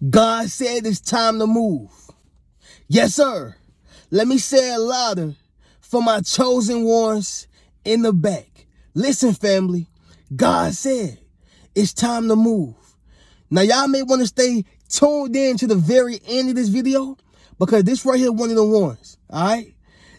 God said it's time to move. Yes, sir. Let me say it louder for my chosen ones in the back. Listen, family. God said it's time to move. Now, y'all may want to stay tuned in to the very end of this video because this right here one of the ones, all right?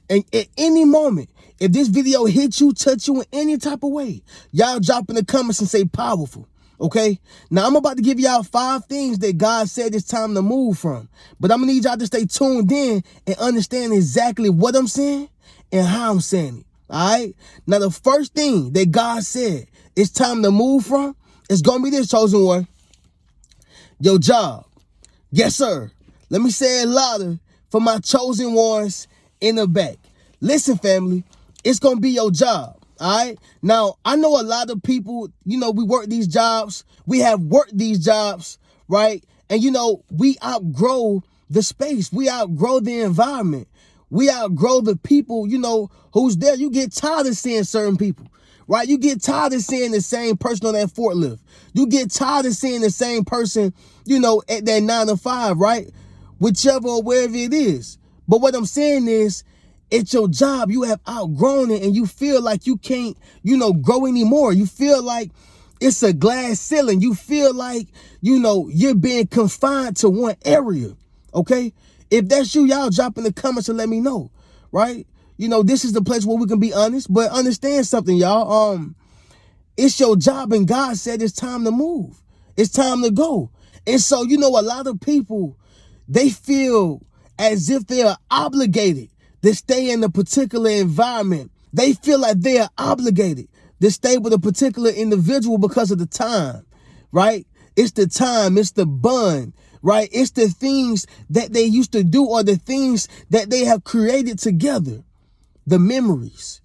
And at any moment, if this video hits you, touch you in any type of way, y'all drop in the comments and say powerful, okay? Now, I'm about to give y'all 5 things that God said it's time to move from. But I'm going to need y'all to stay tuned in and understand exactly what I'm saying and how I'm saying it, all right? Now, the first thing that God said it's time to move from is going to be this, chosen one. Your job. Yes, sir. Let me say it louder for my chosen ones in the back. Listen, family, it's going to be your job, all right? Now, I know a lot of people, we work these jobs. We have worked these jobs, right? And, we outgrow the space. We outgrow the environment. We outgrow the people, who's there. You get tired of seeing certain people. Right? You get tired of seeing the same person on that forklift. You get tired of seeing the same person, at that 9 to 5, right? Whichever or wherever it is. But what I'm saying is, it's your job. You have outgrown it and you feel like you can't, grow anymore. You feel like it's a glass ceiling. You feel like, you're being confined to one area. Okay? If that's you, y'all drop in the comments and let me know. Right? This is the place where we can be honest, but understand something, y'all. It's your job and God said it's time to move. It's time to go. And so, a lot of people, they feel as if they are obligated to stay in a particular environment. They feel like they are obligated to stay with a particular individual because of the time, right? It's the time, it's the bond, right? It's the things that they used to do or the things that they have created together. The memories.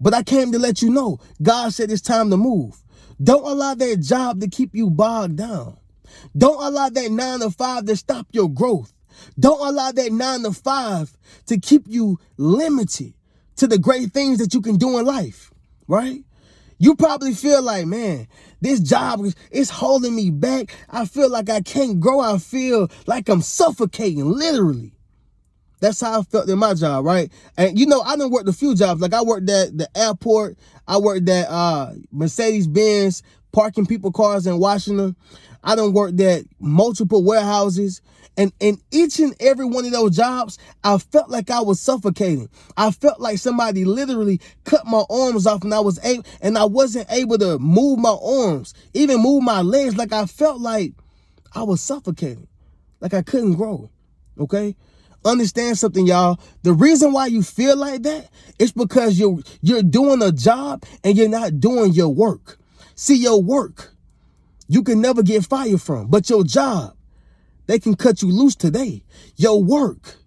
But I came to let you know, God said it's time to move. Don't allow that job to keep you bogged down. Don't allow that 9 to 5 to stop your growth. Don't allow that 9 to 5 to keep you limited to the great things that you can do in life, right? You probably feel like, man, this job is holding me back. I feel like I can't grow. I feel like I'm suffocating, literally. That's how I felt in my job, right? And, I done worked a few jobs. Like, I worked at the airport. I worked at Mercedes-Benz, parking people cars in Washington. I done worked at multiple warehouses. And in each and every one of those jobs, I felt like I was suffocating. I felt like somebody literally cut my arms off and I wasn't able to move my arms, even move my legs. Like, I felt like I was suffocating, like I couldn't grow, okay? Understand something, y'all. The reason why you feel like that is because you're doing a job and you're not doing your work. See, your work, you can never get fired from. But your job, they can cut you loose today. Your work,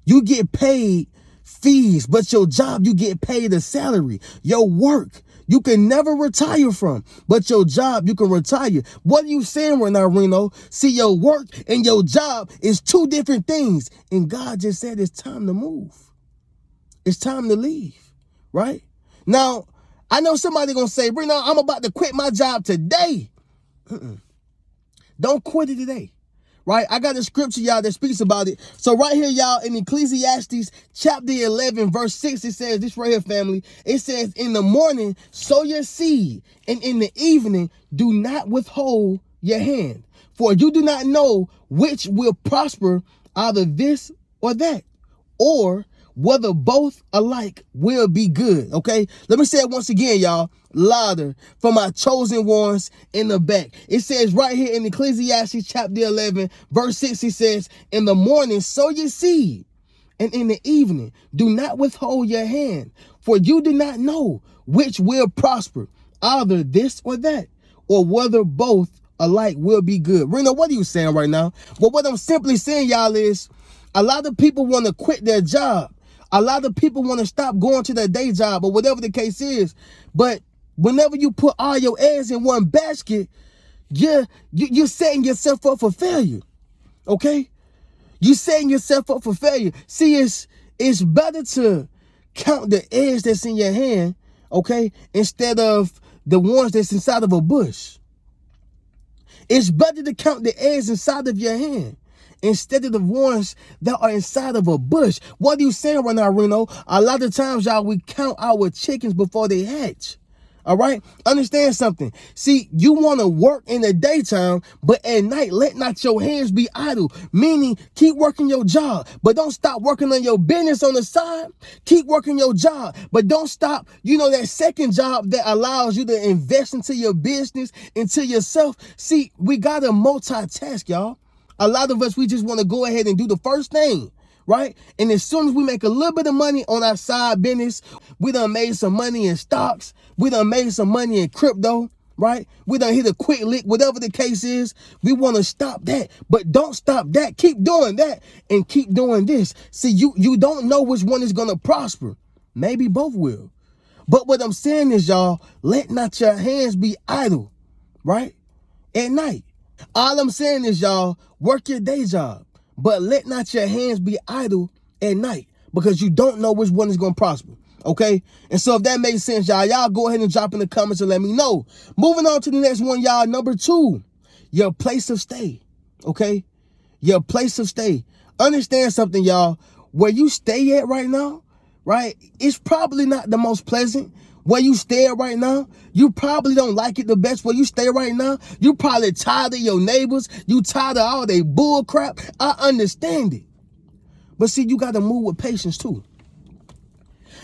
you get paid fees, but your job, you get paid a salary. Your work, you can never retire from, but your job, you can retire. What are you saying right now, Reno? See, your work and your job is 2 different things. And God just said it's time to move. It's time to leave, right? Now, I know somebody going to say, Reno, I'm about to quit my job today. Don't quit it today. Right? I got a scripture, y'all, that speaks about it. So right here, y'all, in Ecclesiastes chapter 11, verse 6, it says this right here, family. It says, in the morning, sow your seed, and in the evening, do not withhold your hand. For you do not know which will prosper, either this or that, or whether both alike will be good. Okay? Let me say it once again, y'all. Louder for my chosen ones in the back. It says right here in Ecclesiastes chapter 11, verse 6, it says, in the morning, sow your seed, and in the evening, do not withhold your hand, for you do not know which will prosper, either this or that, or whether both alike will be good. Reno, what are you saying right now? Well, what I'm simply saying, y'all, is a lot of people want to quit their job. A lot of people want to stop going to their day job or whatever the case is. But whenever you put all your eggs in one basket, you're setting yourself up for failure. Okay? You're setting yourself up for failure. See, it's better to count the eggs that's in your hand, okay, instead of the ones that's inside of a bush. It's better to count the eggs inside of your hand instead of the ones that are inside of a bush. What are you saying right now, Reno? A lot of times, y'all, we count our chickens before they hatch. All right? Understand something. See, you want to work in the daytime, but at night, let not your hands be idle. Meaning, keep working your job, but don't stop working on your business on the side. Keep working your job, but don't stop, that second job that allows you to invest into your business, into yourself. See, we got to multitask, y'all. A lot of us, we just want to go ahead and do the first thing, right? And as soon as we make a little bit of money on our side business, we done made some money in stocks. We done made some money in crypto, right? We done hit a quick lick, whatever the case is. We want to stop that, but don't stop that. Keep doing that and keep doing this. See, you don't know which one is going to prosper. Maybe both will. But what I'm saying is, y'all, let not your hands be idle, right? At night. All I'm saying is, y'all, work your day job, but let not your hands be idle at night because you don't know which one is going to prosper, okay? And so if that makes sense, y'all go ahead and drop in the comments and let me know. Moving on to the next one, y'all. Number 2, your place of stay, okay? Your place of stay. Understand something, y'all. Where you stay at right now, right, it's probably not the most pleasant. Where you stay at right now, you probably don't like it the best. Where you stay right now, you probably tired of your neighbors. You tired of all they bull crap. I understand it. But see, you got to move with patience too.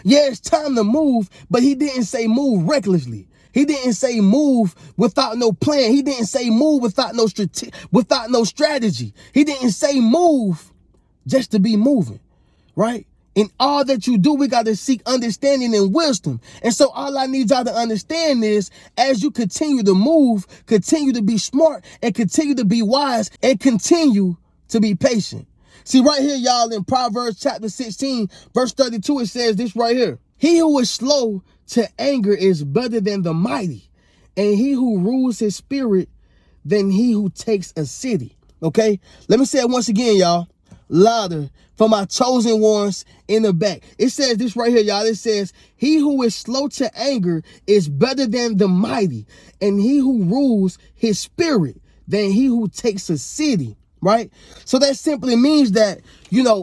Yeah, it's time to move, but he didn't say move recklessly. He didn't say move without no plan. He didn't say move without no strategy. He didn't say move just to be moving, right? In all that you do, we got to seek understanding and wisdom. And so all I need y'all to understand is as you continue to move, continue to be smart and continue to be wise and continue to be patient. See, right here, y'all, in Proverbs chapter 16, verse 32, it says this right here. He who is slow to anger is better than the mighty, and he who rules his spirit than he who takes a city. Okay? Let me say it once again, y'all. Louder for my chosen ones in the back. It says this right here, y'all. It says, he who is slow to anger is better than the mighty, and he who rules his spirit than he who takes a city, right? So that simply means that,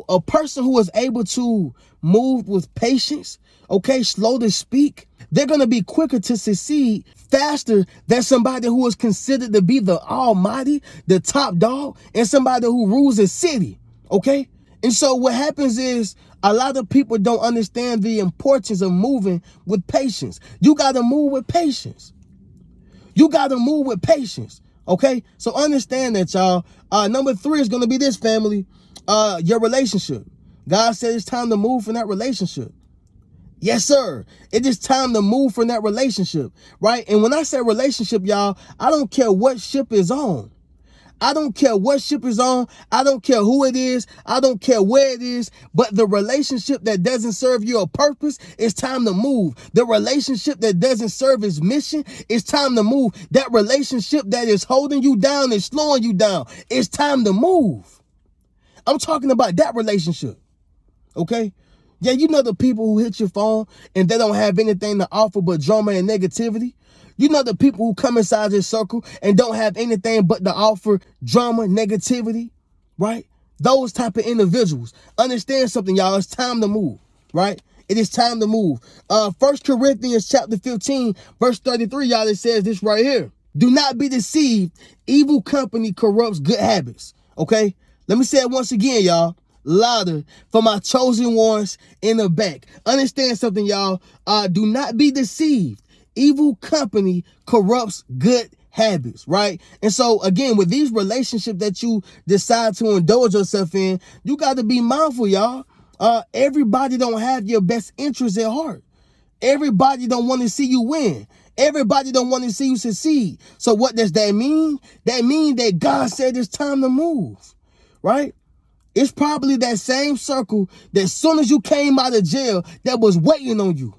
a person who is able to move with patience, okay, slow to speak, they're going to be quicker to succeed faster than somebody who is considered to be the almighty, the top dog, and somebody who rules a city. Okay? And so what happens is a lot of people don't understand the importance of moving with patience. You got to move with patience. You got to move with patience. Okay? So understand that, y'all. Number 3 is going to be this, family. Your relationship. God said it's time to move from that relationship. Yes, sir. It is time to move from that relationship, right? And when I say relationship, y'all, I don't care what ship is on. I don't care what ship is on. I don't care who it is. I don't care where it is. But the relationship that doesn't serve your purpose, it's time to move. The relationship that doesn't serve its mission, it's time to move. That relationship that is holding you down and slowing you down, it's time to move. I'm talking about that relationship. Okay? Yeah, the people who hit your phone and they don't have anything to offer but drama and negativity. The people who come inside your circle and don't have anything but to offer drama, negativity, right? Those type of individuals. Understand something, y'all. It's time to move, right? It is time to move. 1 Corinthians chapter 15, verse 33, y'all, it says this right here. Do not be deceived. Evil company corrupts good habits, okay? Let me say it once again, y'all. Louder for my chosen ones in the back. Understand something, y'all. Do not be deceived. Evil company corrupts good habits, right? And so, again, with these relationships that you decide to indulge yourself in, you got to be mindful, y'all. Everybody don't have your best interests at heart. Everybody don't want to see you win. Everybody don't want to see you succeed. So what does that mean? That means that God said it's time to move, right? It's probably that same circle that as soon as you came out of jail that was waiting on you.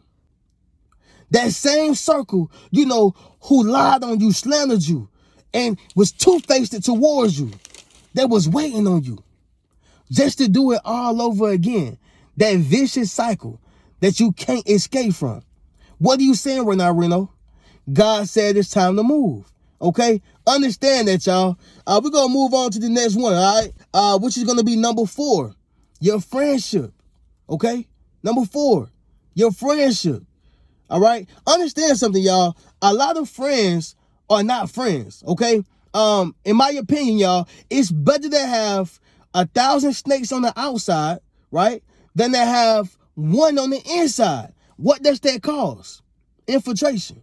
That same circle, who lied on you, slandered you, and was two-faced towards you, that was waiting on you just to do it all over again. That vicious cycle that you can't escape from. What are you saying right now, Reno? God said it's time to move. Okay? Understand that, y'all. We're going to move on to the next one, all right? Which is going to be number 4, your friendship, okay? Number 4, your friendship, all right? Understand something, y'all. A lot of friends are not friends, okay? In my opinion, y'all, it's better to have 1,000 snakes on the outside, right, than to have one on the inside. What does that cause? Infiltration.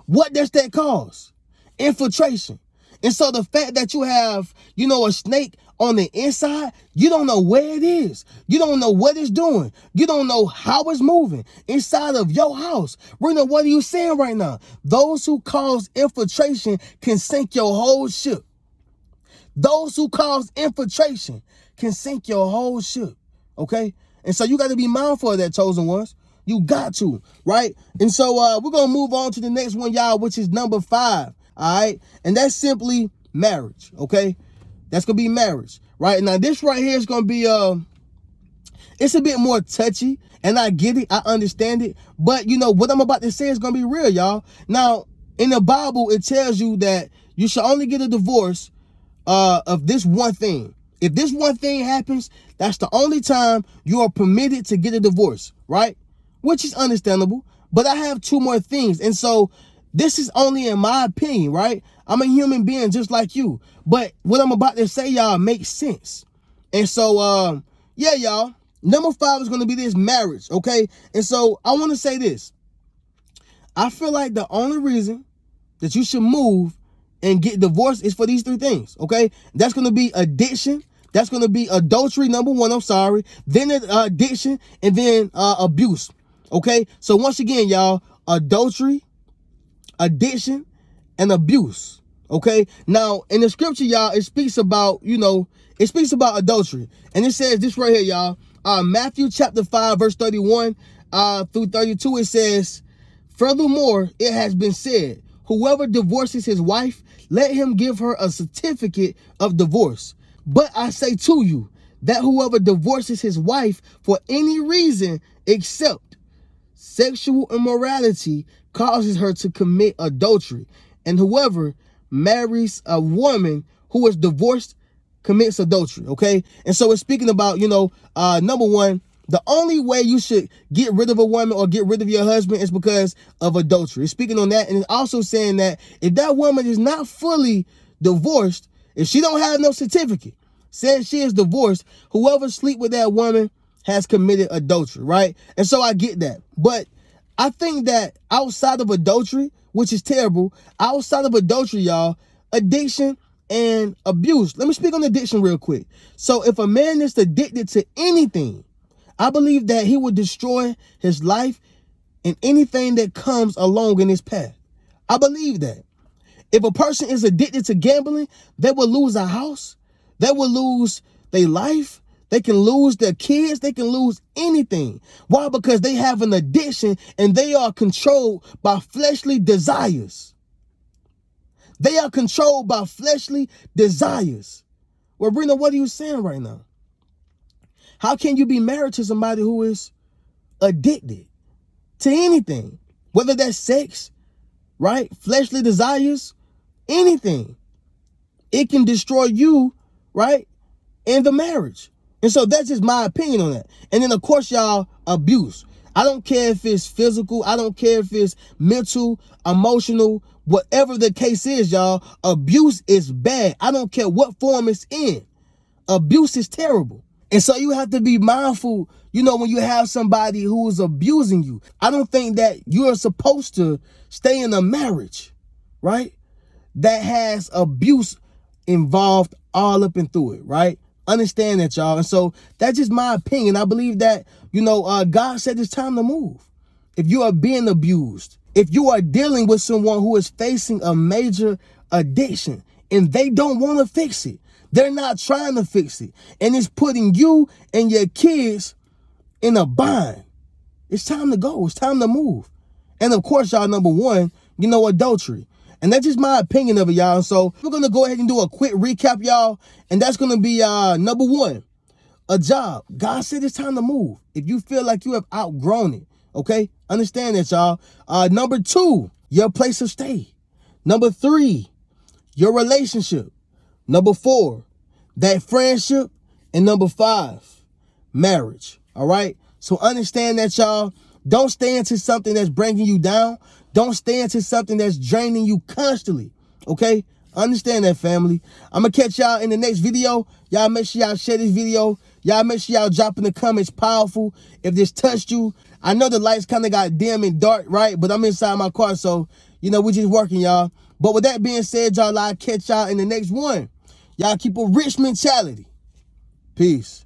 What does that cause? Infiltration. And so the fact that you have, a snake on the inside, you don't know where it is. You don't know what it's doing. You don't know how it's moving inside of your house. Rena, what are you saying right now? Those who cause infiltration can sink your whole ship. Those who cause infiltration can sink your whole ship. Okay? And so you got to be mindful of that, chosen ones. You got to, right? And so we're going to move on to the next one, y'all, which is number 5. All right? And that's simply marriage. Okay? That's going to be marriage. Right? Now, this right here is going to be, it's a bit more touchy. And I get it. I understand it. But, what I'm about to say is going to be real, y'all. Now, in the Bible, it tells you that you should only get a divorce of this one thing. If this one thing happens, that's the only time you are permitted to get a divorce, right? Which is understandable. But I have 2 more things. And so this is only in my opinion, right? I'm a human being just like you. But what I'm about to say, y'all, makes sense. And so, yeah, y'all, number 5 is going to be this marriage, okay? And so I want to say this. I feel like the only reason that you should move and get divorced is for these 3 things, okay? That's going to be addiction. That's going to be adultery, number 1, I'm sorry. Then addiction, and then abuse, okay? So once again, y'all, adultery, addiction, and abuse, okay? Now, in the scripture, y'all, it speaks about, it speaks about adultery. And it says this right here, y'all. Matthew chapter 5, verse 31 through 32, it says, "Furthermore, it has been said, whoever divorces his wife, let him give her a certificate of divorce. But I say to you that whoever divorces his wife for any reason except sexual immorality causes her to commit adultery. And whoever marries a woman who is divorced commits adultery," okay? And so it's speaking about, number 1, the only way you should get rid of a woman or get rid of your husband is because of adultery. It's speaking on that, and it's also saying that if that woman is not fully divorced, if she don't have no certificate, says she is divorced, whoever sleep with that woman has committed adultery, right? And so I get that. But I think that outside of adultery, which is terrible, outside of adultery, y'all, addiction and abuse. Let me speak on addiction real quick. So if a man is addicted to anything, I believe that he would destroy his life and anything that comes along in his path. I believe that. If a person is addicted to gambling, they will lose a house. They will lose their life. They can lose their kids. They can lose anything. Why? Because they have an addiction and they are controlled by fleshly desires. They are controlled by fleshly desires. Well, Brenda, what are you saying right now? How can you be married to somebody who is addicted to anything? Whether that's sex, right? Fleshly desires, anything. It can destroy you, right? In the marriage. And so that's just my opinion on that. And then, of course, y'all, abuse. I don't care if it's physical. I don't care if it's mental, emotional, whatever the case is, y'all. Abuse is bad. I don't care what form it's in. Abuse is terrible. And so you have to be mindful, when you have somebody who is abusing you. I don't think that you're supposed to stay in a marriage, right, that has abuse involved all up and through it, right? Understand that, y'all. And so that's just my opinion. I believe that, God said it's time to move. If you are being abused, if you are dealing with someone who is facing a major addiction and they don't want to fix it, they're not trying to fix it, and it's putting you and your kids in a bind, it's time to go. It's time to move. And of course, y'all, number 1, adultery. And that's just my opinion of it, y'all. So we're going to go ahead and do a quick recap, y'all. And that's going to be number 1, a job. God said it's time to move. If you feel like you have outgrown it, okay? Understand that, y'all. Number 2, your place of stay. Number 3, your relationship. Number 4, that friendship. And number 5, marriage. All right? So understand that, y'all. Don't stay into something that's bringing you down. Don't stay into something that's draining you constantly. Okay? Understand that, family. I'm going to catch y'all in the next video. Y'all make sure y'all share this video. Y'all make sure y'all drop in the comments powerful if this touched you. I know the lights kind of got dim and dark, right? But I'm inside my car, so, we're just working, y'all. But with that being said, y'all, I'll catch y'all in the next one. Y'all keep a rich mentality. Peace.